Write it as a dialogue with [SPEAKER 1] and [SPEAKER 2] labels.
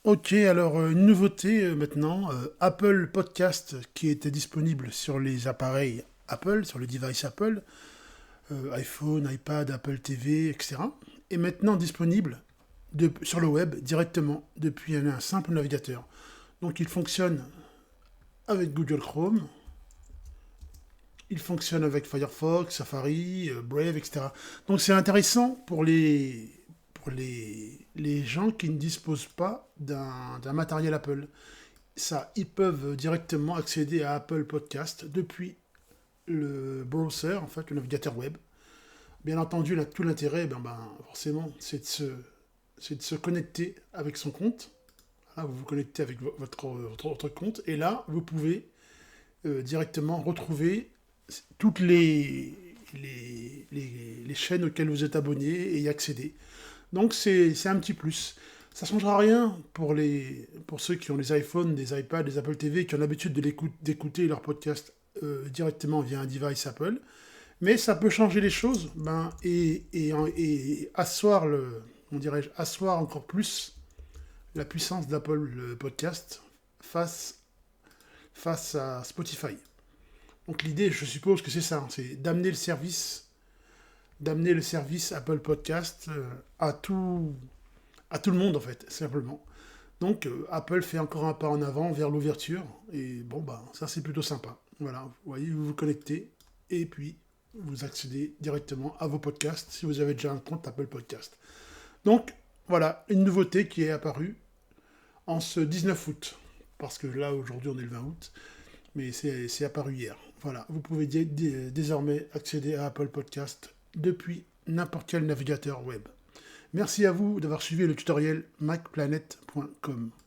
[SPEAKER 1] Ok, alors une nouveauté maintenant, Apple Podcast qui était disponible sur les appareils Apple, sur les devices Apple, iPhone, iPad, Apple TV, etc. Est maintenant disponible sur le web directement depuis un simple navigateur. Donc il fonctionne avec Google Chrome, il fonctionne avec Firefox, Safari, Brave, etc. Donc c'est intéressant pour les gens qui ne disposent pas d'un matériel Apple. Ça, ils peuvent directement accéder à Apple Podcast depuis le browser, en fait, le navigateur web. Bien entendu, là, tout l'intérêt, forcément, c'est de se connecter avec son compte. Là, vous vous connectez avec votre compte, et là, vous pouvez directement retrouver toutes les chaînes auxquelles vous êtes abonné et y accéder. Donc c'est un petit plus. Ça ne changera rien pour ceux qui ont des iPhones, des iPads, des Apple TV, qui ont l'habitude d'écouter leur podcast directement via un device Apple. Mais ça peut changer les choses et asseoir, asseoir encore plus la puissance d'Apple Podcast face, face à Spotify. Donc l'idée, je suppose que c'est ça, hein, c'est d'amener le service Apple Podcast à tout le monde en fait, simplement. Donc Apple fait encore un pas en avant vers l'ouverture et bon bah ça c'est plutôt sympa. Voilà, vous voyez, vous vous connectez et puis vous accédez directement à vos podcasts si vous avez déjà un compte Apple Podcast. Donc voilà, une nouveauté qui est apparue en ce 19 août. Parce que là aujourd'hui on est le 20 août, mais c'est apparu hier. Voilà, vous pouvez désormais accéder à Apple Podcast depuis n'importe quel navigateur web. Merci à vous d'avoir suivi le tutoriel macplanet.com.